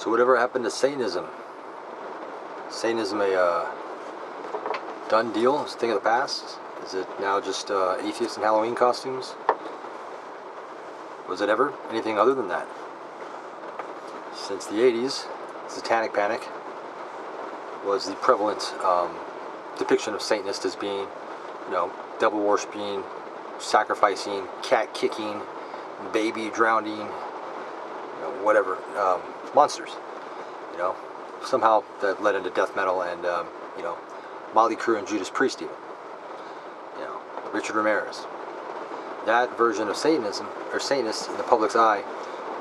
So whatever happened to Satanism? Satanism a done deal? Is a thing of the past? Is it now just atheists in Halloween costumes? Was it ever anything other than that? Since the 80s, Satanic Panic was the prevalent depiction of Satanists as being, devil worshipping, sacrificing, cat kicking, baby drowning, whatever, monsters. Somehow that led into death metal and, Motley Crue and Judas Priest even. Richard Ramirez. That version of Satanism, or Satanists in the public's eye,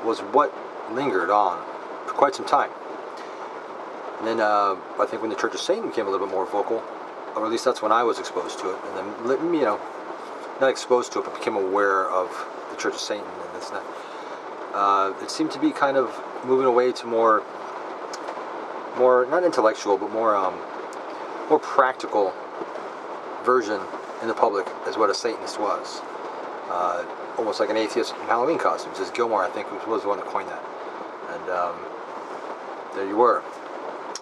was what lingered on for quite some time. And then I think when the Church of Satan became a little bit more vocal, or at least that's when I was exposed to it, and then, not exposed to it, but became aware of the Church of Satan and this and that. It seemed to be kind of moving away to more not intellectual, but more practical version in the public as what a Satanist was. Almost like an atheist in Halloween costumes. As Gilmore, I think, was the one that coined that. And there you were.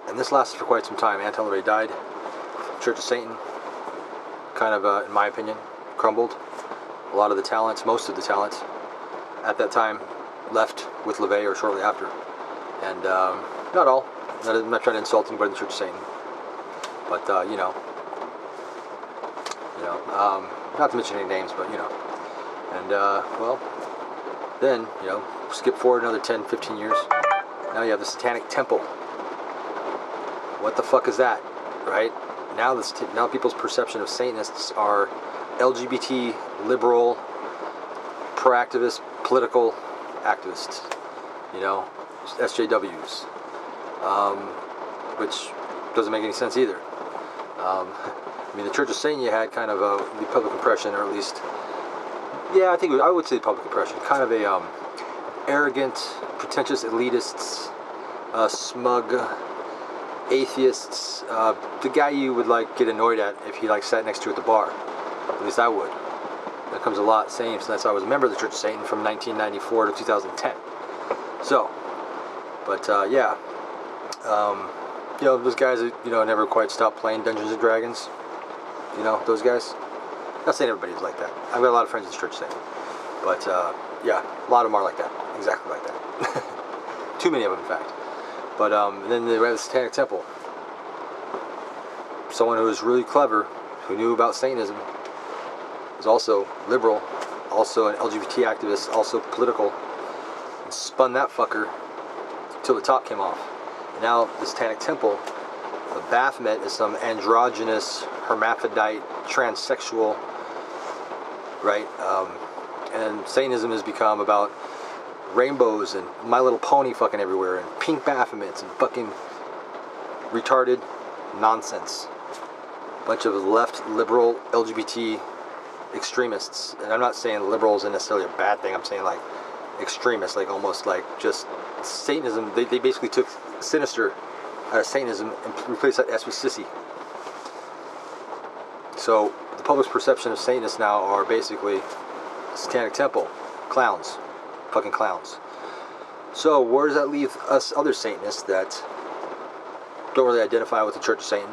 And this lasted for quite some time. Anton LaVey died. Church of Satan, kind of, in my opinion, crumbled. A lot of the talents, most of the talents, at that time, left with LaVey or shortly after. And not all. I'm not trying to insult anybody in the Church of Satan. But, not to mention any names, but, And, then, skip forward another 10, 15 years. Now you have the Satanic Temple. What the fuck is that, right? Now people's perception of Satanists are LGBT, liberal, pro-activist, political activists. SJWs. Which doesn't make any sense either. The Church of Satan, you had kind of the public impression, or at least, I would say public impression, kind of a arrogant, pretentious elitists, smug atheists, the guy you would get annoyed at if he sat next to you at the bar. At least I would. That comes a lot same since I was a member of the Church of Satan from 1994 to 2010. So, but those guys that never quite stopped playing Dungeons and Dragons. Those guys. Not saying everybody's like that. I've got a lot of friends in the Church of Satan. But, a lot of them are like that. Exactly like that. Too many of them, in fact. But, and then they have the Satanic Temple. Someone who was really clever, who knew about Satanism, was also liberal, also an LGBT activist, also political, and spun that fucker till the top came off. And now, the Satanic Temple, the Baphomet is some androgynous, hermaphrodite, transsexual, right? And Satanism has become about rainbows and My Little Pony fucking everywhere, and pink Baphomets and fucking retarded nonsense. Bunch of left liberal LGBT extremists. And I'm not saying liberal isn't necessarily a bad thing. I'm saying extremists, almost just Satanism. They basically took sinister out of Satanism and replaced that S with sissy. So the public's perception of Satanists now are basically Satanic Temple, clowns, fucking clowns. So where does that leave us other Satanists that don't really identify with the Church of Satan?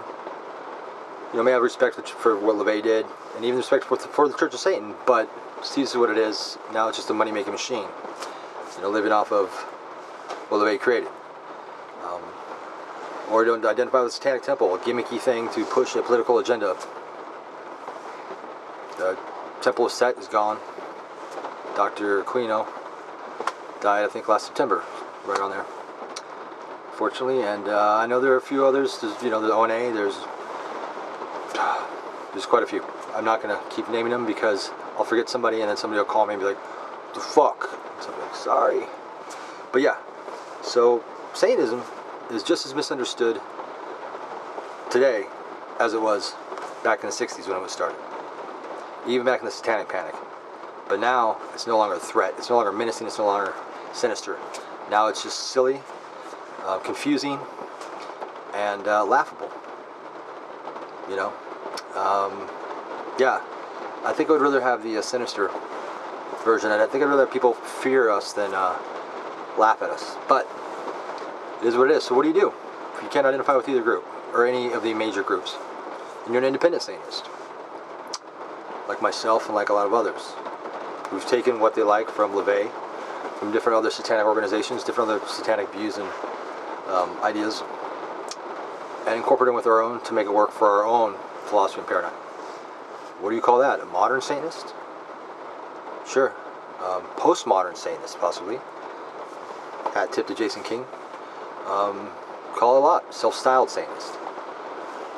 May have respect for what LaVey did, and even respect for the Church of Satan, but sees what it is. Now it's just a money-making machine, living off of what LaVey created. Or don't identify with the Satanic Temple, a gimmicky thing to push a political agenda. The Temple of Set is gone. Dr. Aquino died, I think, last September, right on there. Fortunately, and I know there are a few others. There's, the ONA. There's quite a few. I'm not gonna keep naming them because I'll forget somebody, and then somebody will call me and be like, "The fuck?" So I'm like, sorry. But yeah, so Satanism is just as misunderstood today as it was back in the 60s when it was started. Even back in the Satanic Panic. But now, it's no longer a threat. It's no longer menacing. It's no longer sinister. Now it's just silly, confusing, and laughable. I think I would rather have the sinister version. And I think I'd rather have people fear us than laugh at us. But It is what it is. So what do? If you can't identify with either group, or any of the major groups, and you're an independent Satanist, like myself and like a lot of others, who've taken what they like from LaVey, from different other satanic organizations, different other satanic views and ideas, and incorporate them with our own to make it work for our own philosophy and paradigm. What do you call that? A modern Satanist? Sure. Postmodern Satanist, possibly. Hat tip to Jason King. Call it a lot. Self-styled Satanist.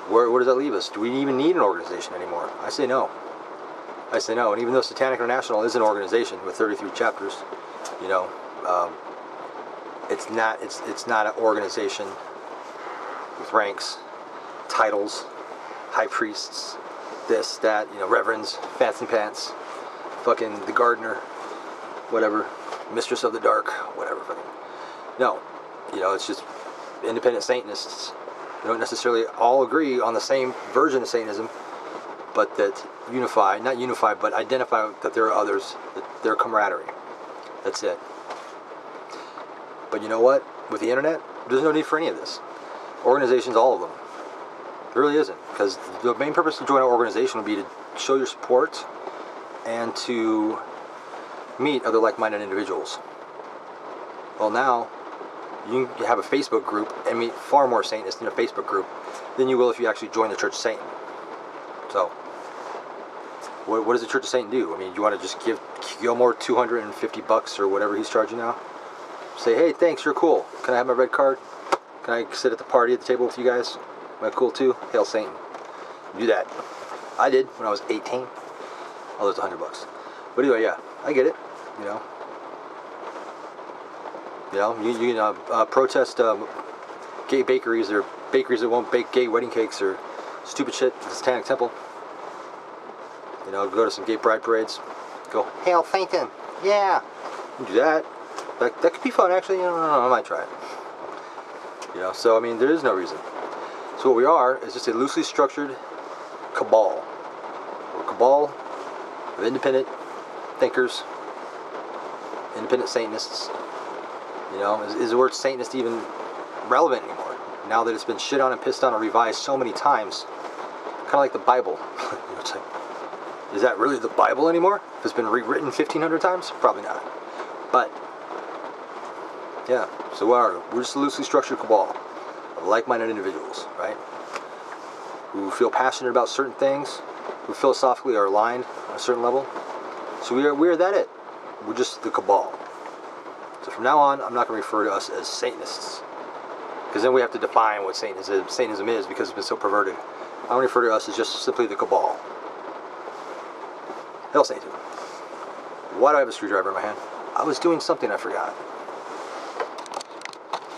Where does that leave us? Do we even need an organization anymore? I say no. I say no. And even though Satanic International is an organization with 33 chapters, you know, it's not an organization with ranks, titles, high priests, this, that, you know, reverends, fancy pants, fucking the gardener, whatever, mistress of the dark, whatever. Fucking. No, you know, it's just independent Satanists. We don't necessarily all agree on the same version of Satanism, but that unify, not unify, but identify that there are others, that they're camaraderie. That's it. But you know what? With the internet, there's no need for any of this. Organizations, all of them. There really isn't. Because the main purpose to join an organization would be to show your support and to meet other like-minded individuals. Well, now, you can have a Facebook group and meet far more Satanists in a Facebook group than you will if you actually join the Church of Satan. So, what does the Church of Satan do? I mean, you want to just give Gilmore $250 or whatever he's charging now? Say, hey, thanks, you're cool. Can I have my red card? Can I sit at the party at the table with you guys? Am I cool too? Hail Satan. Do that. I did when I was 18. Oh, there's $100. But anyway, yeah, I get it. You know. You know, you can protest gay bakeries or bakeries that won't bake gay wedding cakes or stupid shit at the Satanic Temple. You know, go to some gay pride parades. Go, Hail Satan. Yeah. You can do that. That could be fun, actually. You know, I might try it. You know, so, I mean, there is no reason. So what we are is just a loosely structured cabal. We're a cabal of independent thinkers, independent Satanists. You know, is the word Satanist even relevant anymore? Now that it's been shit on and pissed on and revised so many times. Kind of like the Bible. You know, it's like, is that really the Bible anymore? If it's been rewritten 1,500 times? Probably not. But, yeah, so what are we? We're just a loosely structured cabal of like-minded individuals, right? Who feel passionate about certain things, who philosophically are aligned on a certain level. So we are that it. We're just the cabal. So from now on, I'm not going to refer to us as Satanists, because then we have to define what Satanism is, because it's been so perverted. I'm going to refer to us as just simply the cabal. Hail Satan. Why do I have a screwdriver in my hand? I was doing something I forgot.